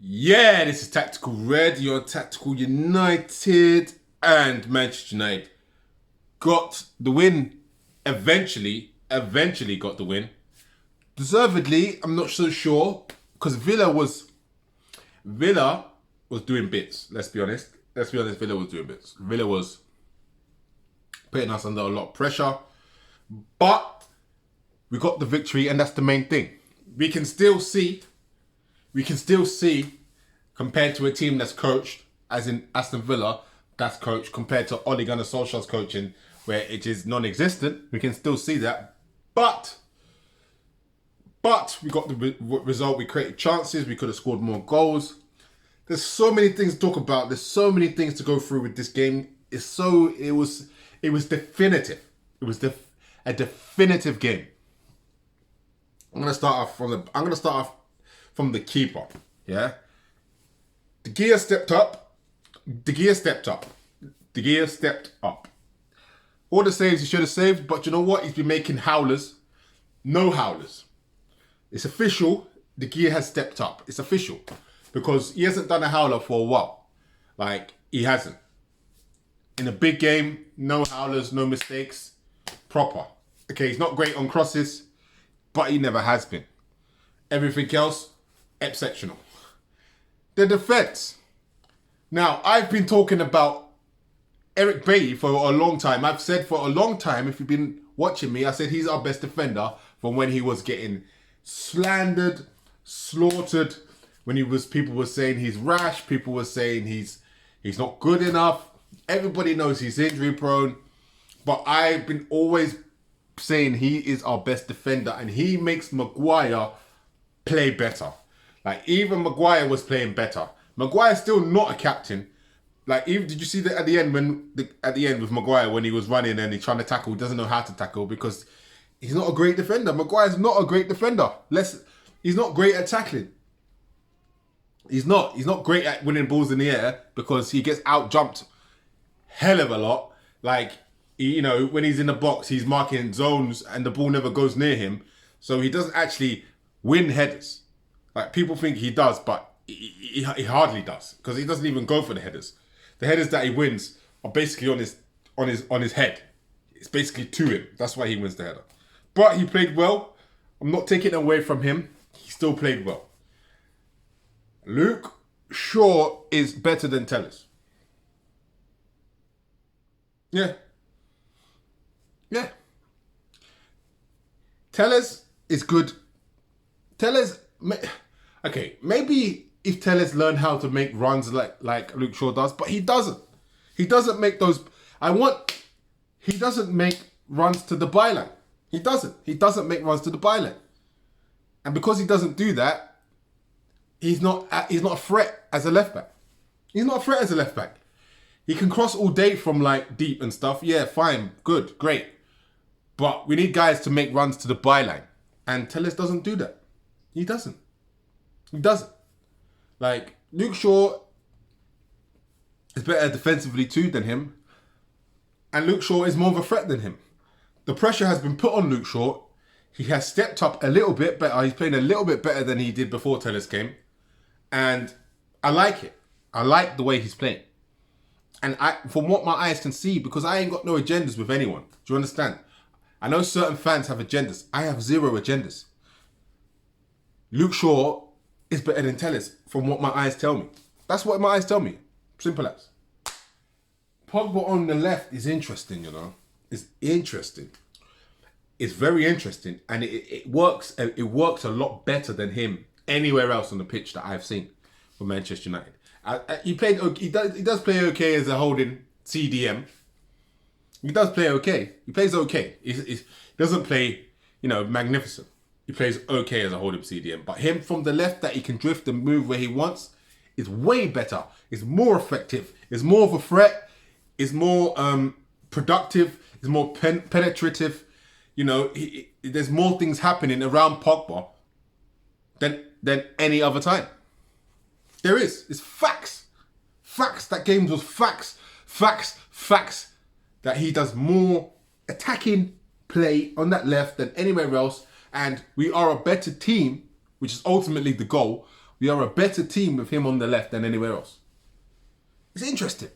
Yeah, this is Tactical Red, your Tactical United, and Manchester United got the win. Eventually got the win. Deservedly, I'm not so sure, because Villa was doing bits. Let's be honest. Villa was doing bits. Villa was putting us under a lot of pressure, but we got the victory, and that's the main thing. We can still see, compared to a team that's coached, as in Aston Villa, that's coached, compared to Ole Gunnar Solskjaer's coaching, where it is non-existent. We can still see that, but we got the result. We created chances. We could have scored more goals. There's so many things to talk about. There's so many things to go through with this game. It was definitive. It was a definitive game. I'm gonna start off from the keeper. Yeah. De Gea stepped up. All the saves he should have saved, but you know what? He's been making howlers. No howlers. It's official. De Gea has stepped up. It's official. Because he hasn't done a howler for a while. Like, he hasn't. In a big game, no howlers, no mistakes. Proper. Okay, he's not great on crosses, but he never has been. Everything else, exceptional. The defense. Now, I've been talking about Eric Bailly for a long time. I've said for a long time, if you've been watching me, I said he's our best defender from when he was getting slandered, slaughtered, when people were saying he's rash, people were saying he's not good enough. Everybody knows he's injury prone, but I've been always saying he is our best defender, and he makes Maguire play better. Like, even Maguire was playing better. Maguire's still not a captain. Like, even did you see that at the end with Maguire when he was running and he's trying to tackle, he doesn't know how to tackle because he's not a great defender. Maguire's not a great defender. He's not great at tackling. He's not great at winning balls in the air because he gets out jumped hell of a lot. Like, when he's in the box, he's marking zones and the ball never goes near him. So he doesn't actually win headers. Like, people think he does, but he hardly does because he doesn't even go for the headers. The headers that he wins are basically on his head. It's basically to him. That's why he wins the header. But he played well. I'm not taking it away from him. He still played well. Luke Shaw is better than Telles. Yeah. Telles is good. Okay, maybe if Telles learned how to make runs like Luke Shaw does, but he doesn't. He doesn't make those. He doesn't make runs to the byline. He doesn't make runs to the byline. And because he doesn't do that, he's not a threat as a left back. He's not a threat as a left back. He can cross all day from like deep and stuff. Yeah, fine, good, great. But we need guys to make runs to the byline. And Telles doesn't do that. He doesn't. Like, Luke Shaw is better defensively too than him. And Luke Shaw is more of a threat than him. The pressure has been put on Luke Shaw. He has stepped up a little bit better. He's playing a little bit better than he did before Telles came. And I like it. I like the way he's playing. And from what my eyes can see, because I ain't got no agendas with anyone. Do you understand? I know certain fans have agendas. I have zero agendas. Luke Shaw is better than Telles from what my eyes tell me. That's what my eyes tell me. Simple as. Pogba on the left is interesting, It's interesting. It's very interesting. And it works a lot better than him anywhere else on the pitch that I've seen for Manchester United. He does play okay as a holding CDM. He does play okay. He plays okay. He doesn't play, magnificent. He plays okay as a holding CDM. But him from the left that he can drift and move where he wants is way better. It's more effective. It's more of a threat. It's more productive. It's more penetrative. There's more things happening around Pogba than any other time. There is. It's facts. Facts. That game was facts. Facts. That he does more attacking play on that left than anywhere else. And we are a better team, which is ultimately the goal. We are a better team with him on the left than anywhere else. It's interesting.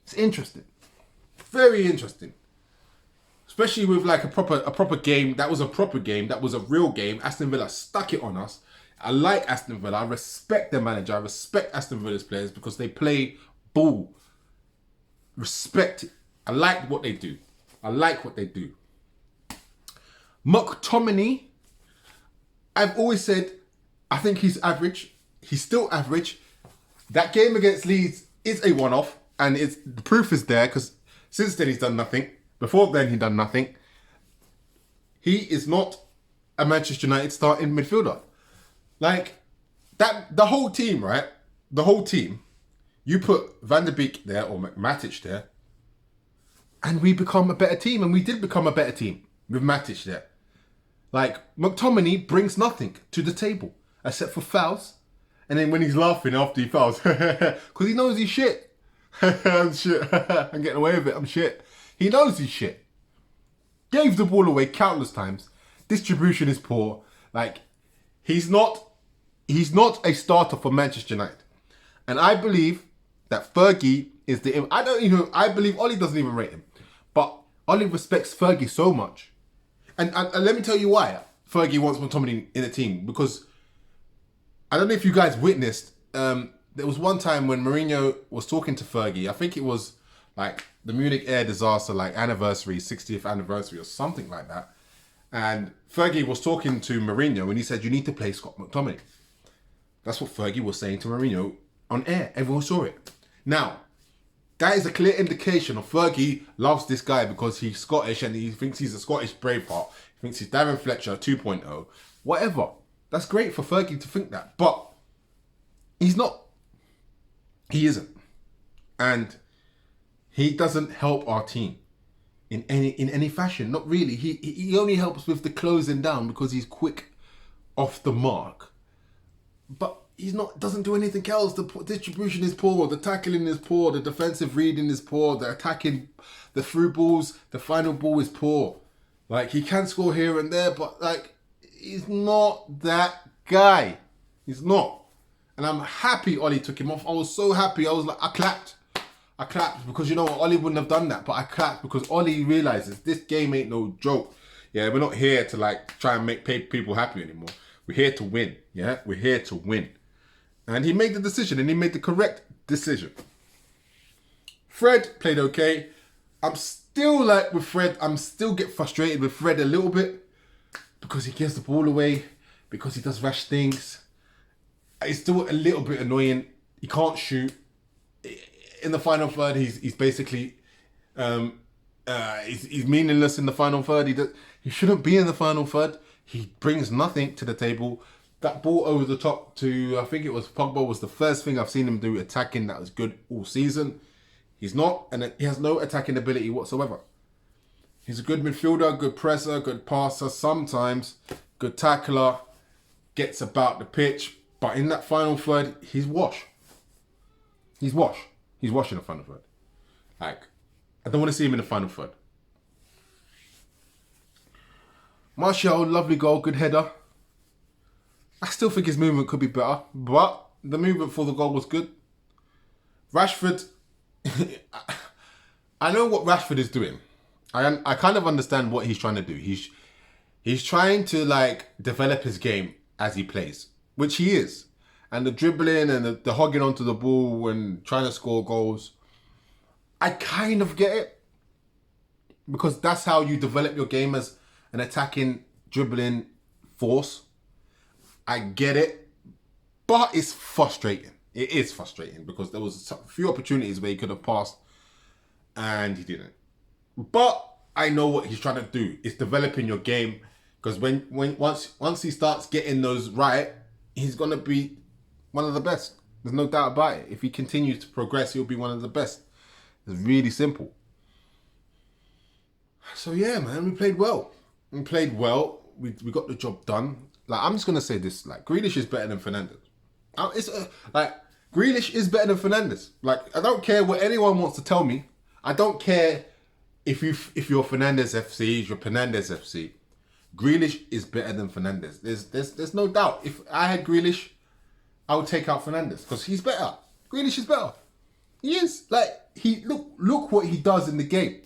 It's interesting. Very interesting. Especially with like a proper game. That was a proper game. That was a real game. Aston Villa stuck it on us. I like Aston Villa. I respect their manager. I respect Aston Villa's players because they play ball. Respect it. I like what they do. I like what they do. McTominay, I've always said, I think he's average. He's still average. That game against Leeds is a one-off, and the proof is there because since then he's done nothing. Before then he done nothing. He is not a Manchester United starting midfielder. Like that, the whole team, right? The whole team. You put Van der Beek there or Matic there, and we become a better team, and we did become a better team with Matic there. Like McTominay brings nothing to the table except for fouls. And then when he's laughing after he fouls, because he knows he's shit. I'm shit. I'm getting away with it. I'm shit. He knows he's shit. Gave the ball away countless times. Distribution is poor. Like, he's not a starter for Manchester United. And I believe that Fergie is I believe Ollie doesn't even rate him. But Ollie respects Fergie so much. And let me tell you why Fergie wants McTominay in the team. Because I don't know if you guys witnessed, there was one time when Mourinho was talking to Fergie. I think it was like the Munich air disaster, like anniversary, 60th anniversary or something like that. And Fergie was talking to Mourinho and he said, you need to play Scott McTominay. That's what Fergie was saying to Mourinho on air. Everyone saw it. Now, that is a clear indication of Fergie loves this guy because he's Scottish and he thinks he's a Scottish Braveheart. He thinks he's Darren Fletcher 2.0. Whatever. That's great for Fergie to think that. But he's not. He isn't. And he doesn't help our team in any fashion. Not really. He only helps with the closing down because he's quick off the mark. But he's not. Doesn't do anything else. The distribution is poor. The tackling is poor. The defensive reading is poor. The attacking, the through balls, the final ball is poor. Like, he can score here and there, but like, he's not that guy. He's not. And I'm happy Ollie took him off. I was so happy. I was like, I clapped because you know what? Ollie wouldn't have done that. But I clapped because Ollie realizes this game ain't no joke. Yeah, we're not here to like try and make people happy anymore. We're here to win. Yeah, we're here to win. And he made the decision and he made the correct decision. Fred played okay. I'm still like with Fred. I'm still get frustrated with Fred a little bit. Because he gives the ball away, because he does rash things. It's still a little bit annoying. He can't shoot. In the final third, he's basically he's meaningless in the final third. He shouldn't be in the final third. He brings nothing to the table. That ball over the top to, I think it was Pogba, was the first thing I've seen him do attacking that was good all season. He's not, and he has no attacking ability whatsoever. He's a good midfielder, good presser, good passer, sometimes good tackler, gets about the pitch. But in that final third, he's wash. He's wash. He's wash in the final third. Like, I don't want to see him in the final third. Martial, lovely goal, good header. I still think his movement could be better, but the movement for the goal was good. Rashford, I know what Rashford is doing. I kind of understand what he's trying to do. He's trying to like develop his game as he plays, which he is. And the dribbling and the hogging onto the ball and trying to score goals, I kind of get it. Because that's how you develop your game as an attacking, dribbling force. I get it. But it's frustrating. It is frustrating because there was a few opportunities where he could have passed and he didn't. But I know what he's trying to do. It's developing your game. Because once he starts getting those right, he's going to be one of the best. There's no doubt about it. If he continues to progress, he'll be one of the best. It's really simple. So yeah, man, we played well. We played well. We got the job done. Like, I'm just going to say this. Like, Grealish is better than Fernandes. Grealish is better than Fernandes. Like, I don't care what anyone wants to tell me. I don't care if you're Fernandes FC, if you're Fernandes FC. Grealish is better than Fernandes. There's no doubt. If I had Grealish, I would take out Fernandes because he's better. Grealish is better. He is. Like, look what he does in the game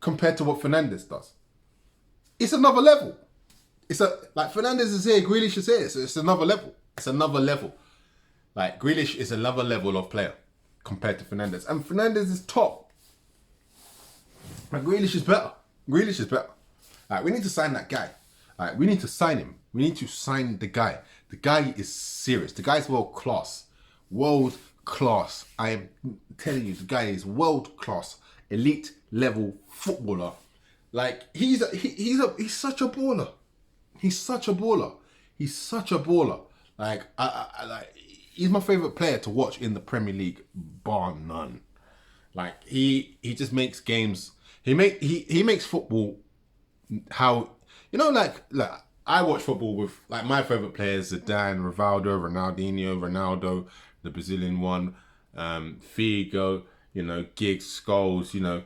compared to what Fernandes does. It's another level. Like Fernandes is here, Grealish is here. So it's another level. It's another level. Like Grealish is another level of player compared to Fernandes. And Fernandes is top. Like Grealish is better. Grealish is better. Like we need to sign that guy. Like we need to sign him. We need to sign the guy. The guy is serious. The guy's world class. World class. I am telling you, the guy is world class. Elite level footballer. Like he's such a baller. He's such a baller. He's such a baller. Like like he's my favorite player to watch in the Premier League, bar none. Like he just makes games. He makes football how like I watch football with like my favorite players: Zidane, Rivaldo, Ronaldo, the Brazilian one, Figo, Giggs, Scholes,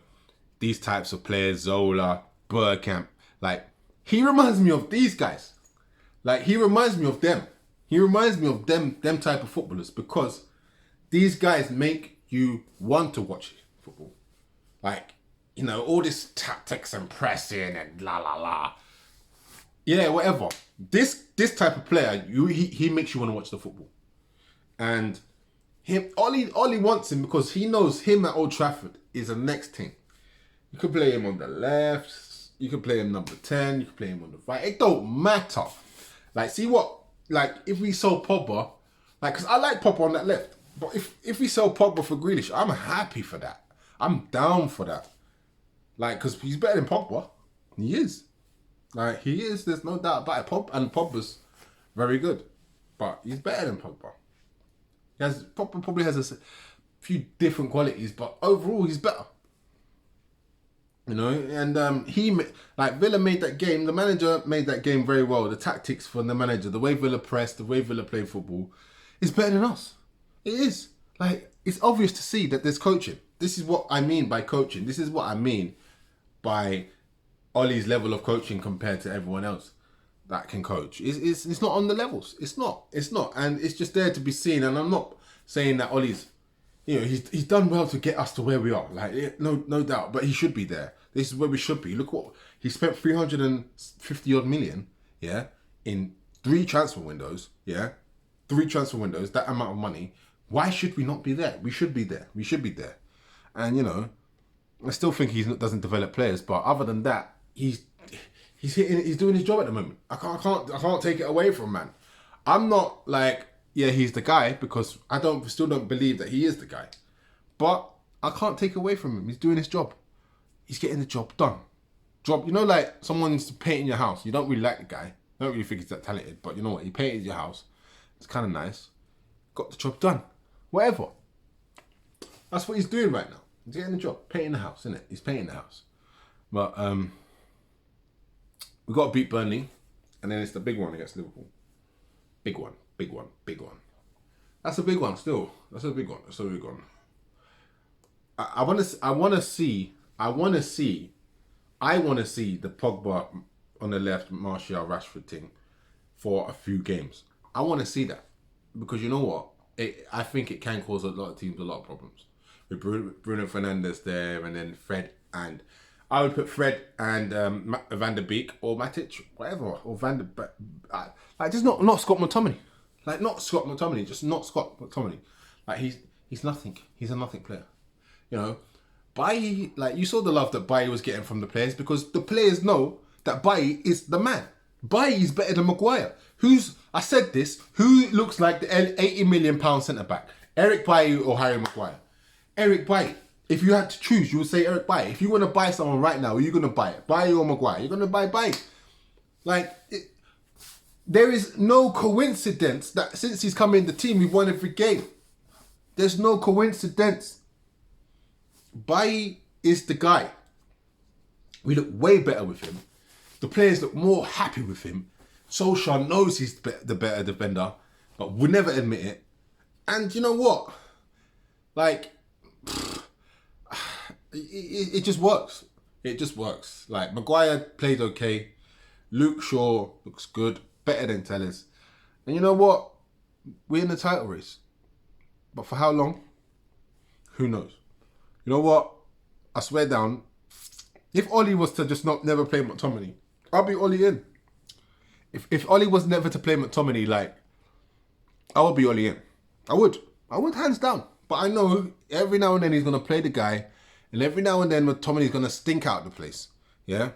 these types of players, Zola, Bergkamp. Like he reminds me of these guys. Like he reminds me of them. He reminds me of them type of footballers because these guys make you want to watch football. Like, all this tactics and pressing and la la la. Yeah, whatever. This type of player, he makes you want to watch the football. And Ollie wants him because he knows him at Old Trafford is the next thing. You could play him on the left, you could play him number 10, you could play him on the right. It don't matter. Like, see what, like, if we sold Pogba, like, because I like Pogba on that left, but if we sell Pogba for Grealish, I'm happy for that. I'm down for that. Like, because he's better than Pogba. He is. Like, he is. There's no doubt about it. And Pogba's very good. But he's better than Pogba. Pogba probably has a few different qualities, but overall, he's better. And Villa made that game. The manager made that game very well. The tactics from the manager, the way Villa pressed, the way Villa played football, is better than us. It is. Like, it's obvious to see that there's coaching. This is what I mean by coaching. This is what I mean by Ollie's level of coaching compared to everyone else that can coach. It's not on the levels. It's not. And it's just there to be seen. And I'm not saying that Ollie's, he's done well to get us to where we are. Like, no doubt. But he should be there. This is where we should be. Look what he spent 350 odd million, in 3 transfer windows, 3 transfer windows, that amount of money. Why should we not be there? We should be there. We should be there. And I still think he doesn't develop players, but other than that, he's doing his job at the moment. I can't take it away from man. I'm not like, he's the guy, because I still don't believe that he is the guy. But I can't take away from him. He's doing his job. He's getting the job done. Like someone's painting your house. You don't really like the guy. You don't really think he's that talented, but you know what? He painted your house. It's kind of nice. Got the job done. Whatever. That's what he's doing right now. He's getting the job. Painting the house, isn't it? He's painting the house. But we've got to beat Burnley. And then it's the big one against Liverpool. Big one. That's a big one still. That's a big one. I want to see the Pogba on the left, Martial, Rashford thing for a few games. I want to see that. Because you know what? I think it can cause a lot of teams a lot of problems. With Bruno Fernandes there, and then Fred, and I would put Fred and Van der Beek or Matic, whatever, or like just not Scott McTominay, like not Scott McTominay, just not Scott McTominay. Like he's nothing. He's a nothing player. Bailly, like you saw the love that Bailly was getting from the players because the players know that Bailly is the man. Bailly is better than Maguire. Who looks like the £80 million centre back? Eric Bailly or Harry Maguire? Eric Bailly. If you had to choose, you would say Eric Bailly. If you want to buy someone right now, are you going to buy it? Bailly or Maguire? You're going to buy Bailly. There is no coincidence that since he's come in the team, we've won every game. There's no coincidence. Bailly is the guy. We look way better with him. The players look more happy with him. Solskjaer knows he's the better defender, but would never admit it. And you know what? Like, it just works. It just works. Like, Maguire played okay. Luke Shaw looks good. Better than Tellers. And you know what? we're in the title race. But for how long? Who knows? You know what? I swear down, if Ollie was to just never play McTominay, I'll be Ollie in. If Ollie was never to play McTominay, like, I would be Ollie in. I would hands down. But I know every now and then he's going to play the guy, and every now and then McTominay's going to stink out the place. Yeah?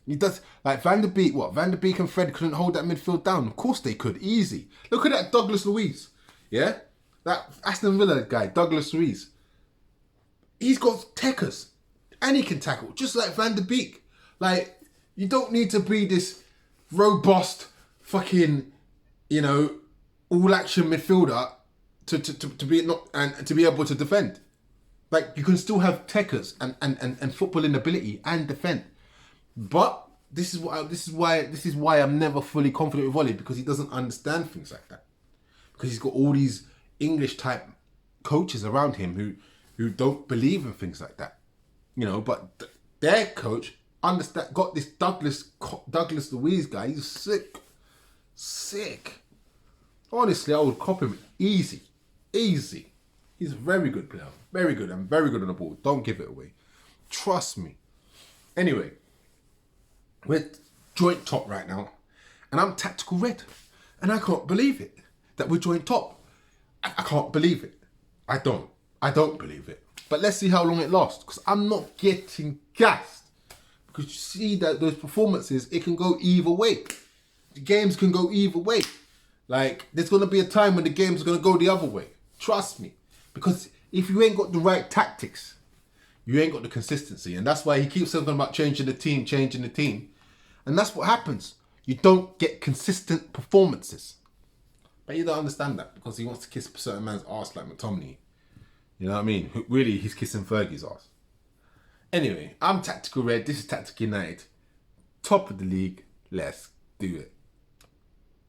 He does, like Van der Beek, Van der Beek and Fred couldn't hold that midfield down. Of course they could, easy. Look at that Douglas Luiz. Yeah? That Aston Villa guy, Douglas Luiz. He's got techers. And he can tackle, just like Van der Beek. Like, you don't need to be this robust fucking, you know, all-action midfielder to be able to defend. Like, you can still have techers and footballing ability and defend. But this is why I'm never fully confident with Ollie, because he doesn't understand things like that. Because he's got all these English type coaches around him who don't believe in things like that. You know, but their coach got this Douglas Luiz guy. He's sick. Honestly, I would cop him easy. He's a very good player, very good, and very good on the ball. Don't give it away. Trust me. Anyway, we're joint top right now, and I'm tactical red, and I can't believe it that we're joint top. I can't believe it. I don't believe it. But let's see how long it lasts, because I'm not getting gassed. Because you see that those performances, it can go either way. The games can go either way. Like, there's going to be a time when the game's going to go the other way. Trust me. Because if you ain't got the right tactics, you ain't got the consistency. And that's why he keeps talking about changing the team. And that's what happens. You don't get consistent performances. But you don't understand that, because he wants to kiss a certain man's arse like McTominay. You know what I mean? Really, he's kissing Fergie's ass. Anyway, I'm Tactical Red. This is Tactical United. Top of the league. Let's do it.